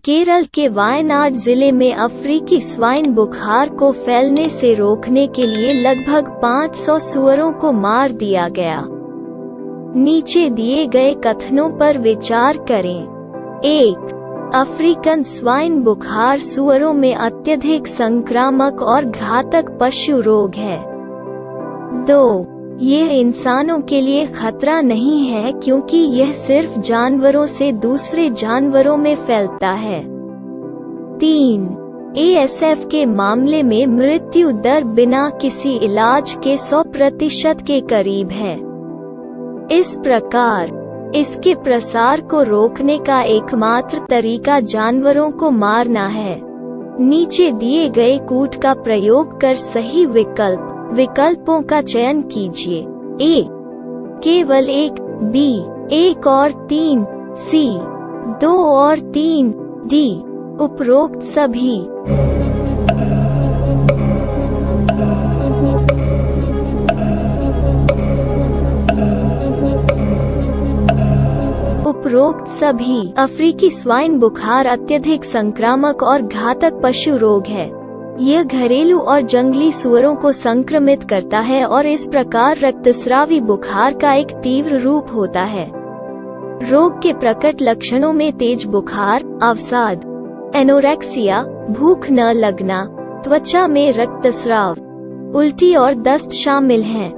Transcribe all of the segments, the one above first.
केरल के वायनाड जिले में अफ्रीकी स्वाइन बुखार को फैलने से रोकने के लिए लगभग 500 सूअरों को मार दिया गया। नीचे दिए गए कथनों पर विचार करें। 1. अफ्रीकन स्वाइन बुखार सूअरों में अत्यधिक संक्रामक और घातक पशु रोग है। 2. यह इंसानों के लिए खतरा नहीं है क्योंकि यह सिर्फ जानवरों से दूसरे जानवरों में फैलता है। 3. ASF के मामले में मृत्यु दर बिना किसी इलाज के 100% के करीब है। इस प्रकार इसके प्रसार को रोकने का एकमात्र तरीका जानवरों को मारना है। नीचे दिए गए कूट का प्रयोग कर सही विकल्पों का चयन कीजिए। A. केवल 1, B. 1 और 3, C. 2 और 3, D. उपरोक्त सभी। उपरोक्त सभी अफ्रीकी स्वाइन बुखार अत्यधिक संक्रामक और घातक पशु रोग है। यह घरेलू और जंगली सूअरों को संक्रमित करता है और इस प्रकार रक्तस्रावी बुखार का एक तीव्र रूप होता है। रोग के प्रकट लक्षणों में तेज बुखार, अवसाद, एनोरेक्सिया, भूख न लगना, त्वचा में रक्तस्राव, उल्टी और दस्त शामिल हैं।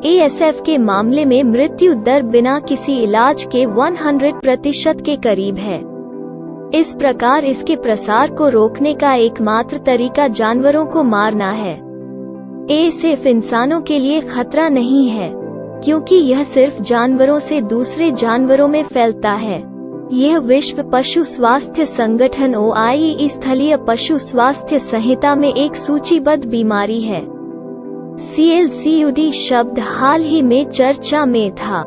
ASF के मामले में मृत्यु दर बिना किसी इलाज के 100% के करीब है। इस प्रकार इसके प्रसार को रोकने का एकमात्र तरीका जानवरों को मारना है। ASF इंसानों के लिए खतरा नहीं है क्योंकि यह सिर्फ जानवरों से दूसरे जानवरों में फैलता है। यह विश्व पशु स्वास्थ्य संगठन OIE स्थलीय पशु स्वास्थ्य संहिता में एक सूचीबद्ध बीमारी है। CLCUD शब्द हाल ही में चर्चा में था।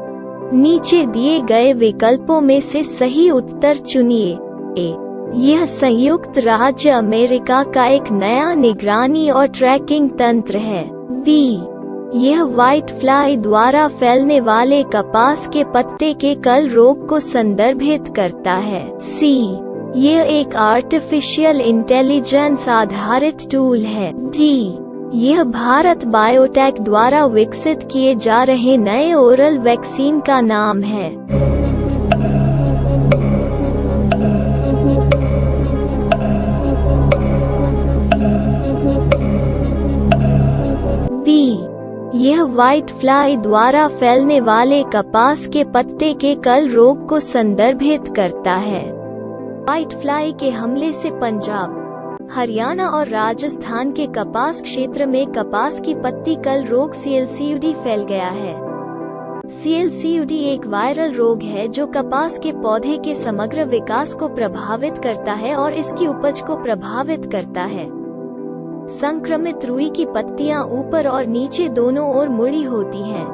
नीचे दिए गए विकल्पों में से सही उत्तर चुनिए। A. यह संयुक्त राज्य अमेरिका का एक नया निगरानी और ट्रैकिंग तंत्र है। B. यह व्हाइट फ्लाई द्वारा फैलने वाले कपास के पत्ते के कल रोग को संदर्भित करता है। C. यह एक आर्टिफिशियल इंटेलिजेंस आधारित टूल है। D. यह भारत बायोटेक द्वारा विकसित किए जा रहे नए ओरल वैक्सीन का नाम है। B. यह व्हाइट फ्लाई द्वारा फैलने वाले कपास के पत्ते के कल रोग को संदर्भित करता है। व्हाइट फ्लाई के हमले से पंजाब, हरियाणा और राजस्थान के कपास क्षेत्र में कपास की पत्ती कल रोग CLCUD फैल गया है। CLCUD एक वायरल रोग है जो कपास के पौधे के समग्र विकास को प्रभावित करता है और इसकी उपज को प्रभावित करता है। संक्रमित रुई की पत्तियां ऊपर और नीचे दोनों ओर मुड़ी होती हैं।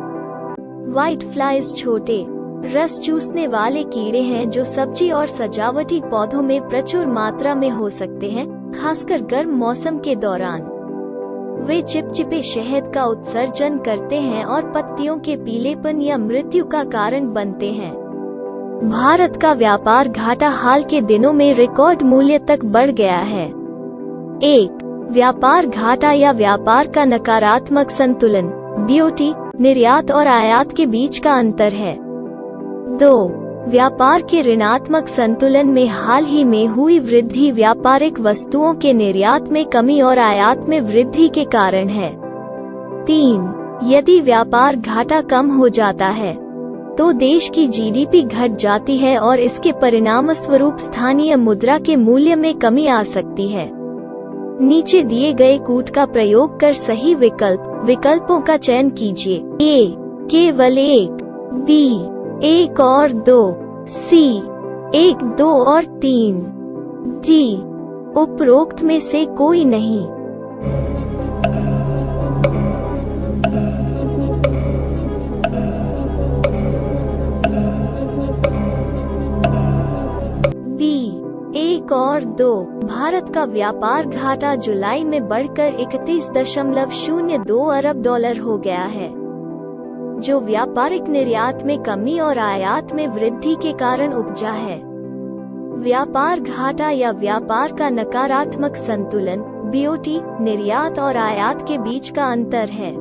व्हाइट फ्लाइज छोटे, रस चूसने वाले कीड़े हैं जो सब्जी और सजावटी पौधों में प्रचुर मात्रा में हो सकते हैं, खासकर गर्म मौसम के दौरान। वे चिपचिपे शहद का उत्सर्जन करते हैं और पत्तियों के पीलेपन या मृत्यु का कारण बनते हैं। भारत का व्यापार घाटा हाल के दिनों में रिकॉर्ड मूल्य तक बढ़ गया है। 1. व्यापार घाटा या व्यापार का नकारात्मक संतुलन BOT निर्यात और आयात के बीच का अंतर है। 2. व्यापार के ऋणात्मक संतुलन में हाल ही में हुई वृद्धि व्यापारिक वस्तुओं के निर्यात में कमी और आयात में वृद्धि के कारण है। 3. यदि व्यापार घाटा कम हो जाता है तो देश की GDP घट जाती है और इसके परिणामस्वरूप स्थानीय मुद्रा के मूल्य में कमी आ सकती है। नीचे दिए गए कूट का प्रयोग कर सही विकल्पों का चयन कीजिए। A. केवल 1, B. 1 और 2, C. 1, 2 और 3, D. उपरोक्त में से कोई नहीं। B. 1 और 2 भारत का व्यापार घाटा जुलाई में बढ़कर 31.02 अरब डॉलर हो गया है, जो व्यापारिक निर्यात में कमी और आयात में वृद्धि के कारण उपजा है। व्यापार घाटा या व्यापार का नकारात्मक संतुलन बीओटी निर्यात और आयात के बीच का अंतर है।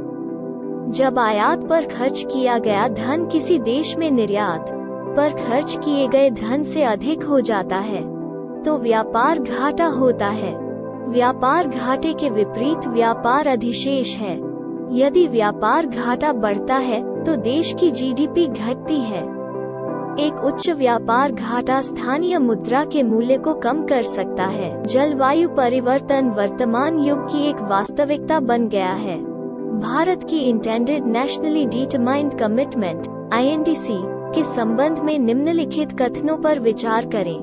जब आयात पर खर्च किया गया धन किसी देश में निर्यात पर खर्च किए गए धन से अधिक हो जाता है तो व्यापार घाटा होता है। व्यापार घाटे के विपरीत व्यापार अधिशेष है। यदि व्यापार घाटा बढ़ता है तो देश की जीडीपी घटती है। एक उच्च व्यापार घाटा स्थानीय मुद्रा के मूल्य को कम कर सकता है। जलवायु परिवर्तन वर्तमान युग की एक वास्तविकता बन गया है। भारत की intended nationally determined commitment (INDC) के संबंध में निम्नलिखित कथनों पर विचार करें।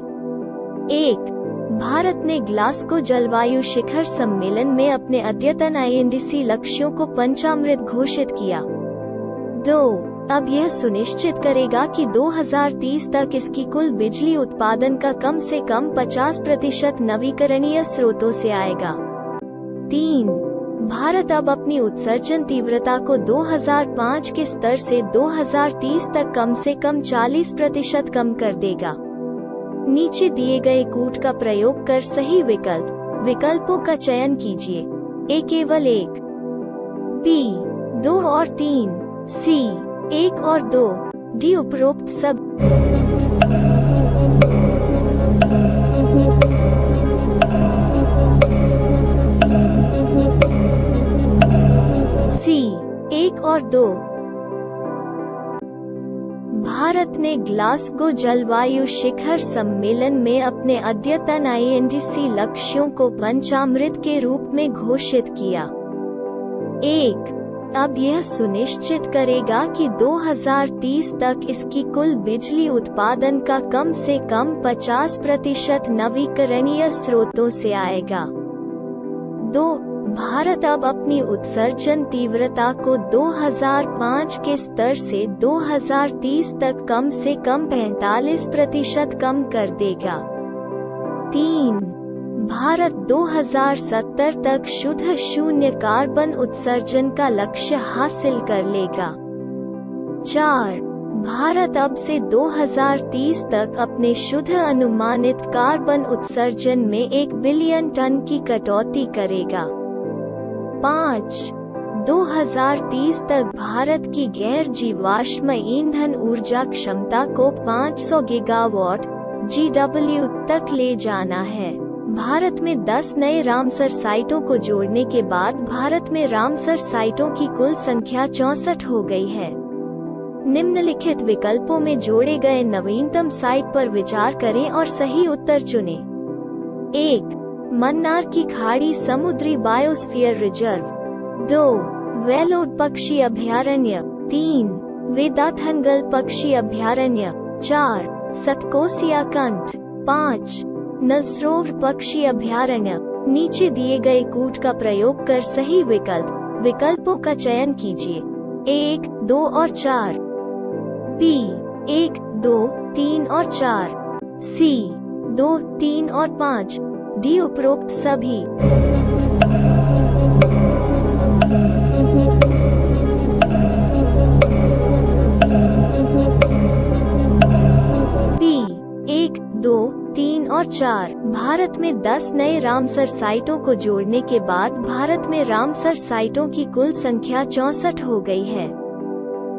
1. भारत ने ग्लासगो जलवायु शिखर सम्मेलन में अपने अद्यतन INDC लक्ष्यों को पंचामृत घोषित किया। 2. अब यह सुनिश्चित करेगा कि 2030 तक इसकी कुल बिजली उत्पादन का कम से कम 50% नवीकरणीय स्रोतों से आएगा। 3. भारत अब अपनी उत्सर्जन तीव्रता को 2005 के स्तर से 2030 तक कम से कम 40% कम कर देगा। नीचे दिए गए कूट का प्रयोग कर सही विकल्पों का चयन कीजिए। ए केवल 1, बी 2 और 3, सी 1 और 2, डी उपरोक्त सब। सी 1 और 2। भारत ने ग्लासगो जलवायु शिखर सम्मेलन में अपने अद्यतन INDC लक्ष्यों को पंचामृत के रूप में घोषित किया। 1. अब यह सुनिश्चित करेगा कि 2030 तक इसकी कुल बिजली उत्पादन का कम से कम 50% नवीकरणीय स्रोतों से आएगा। 2. भारत अब अपनी उत्सर्जन तीव्रता को 2005 के स्तर से 2030 तक कम से कम 45% कम कर देगा। 3. भारत 2070 तक शुद्ध शून्य कार्बन उत्सर्जन का लक्ष्य हासिल कर लेगा। 4. भारत अब से 2030 तक अपने शुद्ध अनुमानित कार्बन उत्सर्जन में 1 बिलियन टन की कटौती करेगा। 5. 2030 तक भारत की गैर जीवाश्म ईंधन ऊर्जा क्षमता को 500 गीगावाट GW तक ले जाना है। भारत में 10 नए रामसर साइटों को जोड़ने के बाद भारत में रामसर साइटों की कुल संख्या 64 हो गई है। निम्नलिखित विकल्पों में जोड़े गए नवीनतम साइट पर विचार करें और सही उत्तर चुनें। 1. मन्नार की खाड़ी समुद्री बायोस्फीयर रिजर्व। 2. वेलोड पक्षी अभयारण्य। 3. वेदाथनगल पक्षी अभयारण्य। 4. सतकोसिया कंठ। 5. नलसरोवर पक्षी अभयारण्य। नीचे दिए गए कूट का प्रयोग कर सही विकल्पों का चयन कीजिए। 1, 2 और 4, बी 1, 2, 3 और 4, सी 2, 3 और 5, डी उपरोक्त सभी। बी 1, 2, 3 और 4। भारत में 10 नए रामसर साइटों को जोड़ने के बाद भारत में रामसर साइटों की कुल संख्या 64 हो गई है।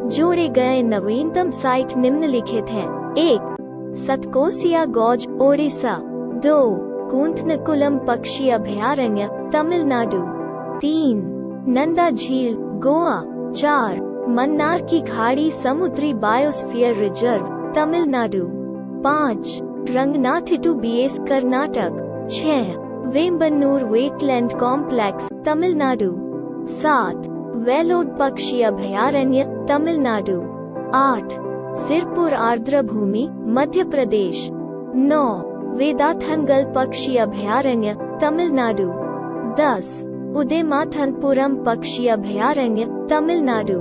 जोड़े गए नवीनतम साइट निम्नलिखित हैं। 1. सतकोसिया गॉज ओडिशा। 2. कूंथनकुलम पक्षी अभयारण्य तमिलनाडु। 3. नंदा झील गोवा। 4. मन्नार की खाड़ी समुद्री biosphere reserve Tamil Nadu. 5. Ranganathittu BS Karnataka. 6. Vembannur wetland complex Tamil Nadu. 7. Vellode पक्षी अभयारण्य तमिलनाडु। 8. सिरपुर आर्द्र भूमि मध्य प्रदेश। 9. वेदाथनगल पक्षी अभयारण्य तमिलनाडु। 10. उदयमाथनपुरम पक्षी अभयारण्य तमिलनाडु।